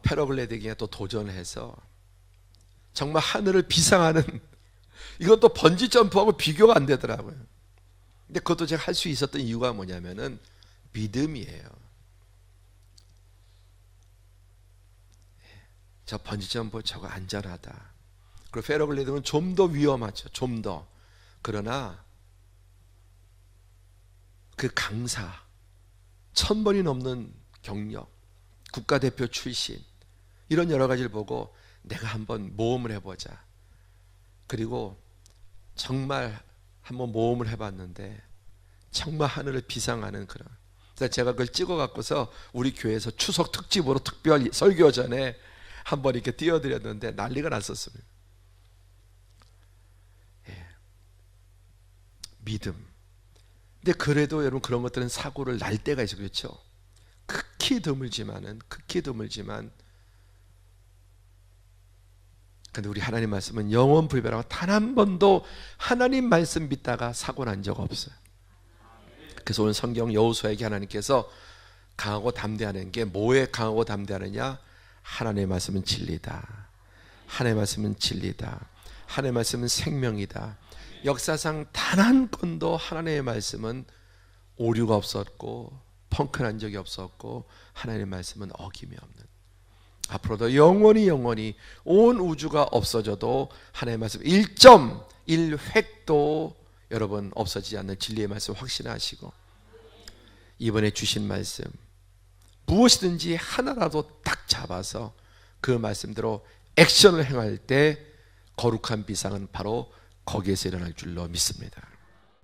패러글라이딩에 또 도전해서 정말 하늘을 비상하는, 이것도 번지 점프하고 비교가 안 되더라고요. 근데 그것도 제가 할 수 있었던 이유가 뭐냐면은 믿음이에요. 저 번지 점프 저거 안전하다. 그리고 패러글라이딩은 좀 더 위험하죠. 좀 더. 그러나 그 강사 1000번이 넘는 경력, 국가대표 출신, 이런 여러 가지를 보고 내가 한번 모험을 해보자. 그리고 정말 한번 모험을 해봤는데 정말 하늘을 비상하는 그런. 그래서 제가 그걸 찍어 갖고서 우리 교회에서 추석 특집으로 특별 설교 전에 한번 이렇게 띄워드렸는데 난리가 났었습니다. 예. 믿음. 근데 그래도 여러분 그런 것들은 사고를 날 때가 있어요. 그렇죠? 극히 드물지만 근데 우리 하나님 말씀은 영원 불변하고 단 한 번도 하나님 말씀 믿다가 사고 난 적 없어요. 그래서 오늘 성경 여호수아에게 하나님께서 강하고 담대하는 게 뭐에 강하고 담대하느냐? 하나님의 말씀은 진리다. 하나님의 말씀은 진리다. 하나님의 말씀은 생명이다. 역사상 단 한 건도 하나님의 말씀은 오류가 없었고 펑크난 적이 없었고 하나님의 말씀은 어김이 없는, 앞으로도 영원히 온 우주가 없어져도 하나님의 말씀 1.1획도 여러분 없어지지 않는 진리의 말씀 확신하시고, 이번에 주신 말씀 무엇이든지 하나라도 딱 잡아서 그 말씀대로 액션을 행할 때 거룩한 비상은 바로 거기에서 일어날 줄로 믿습니다.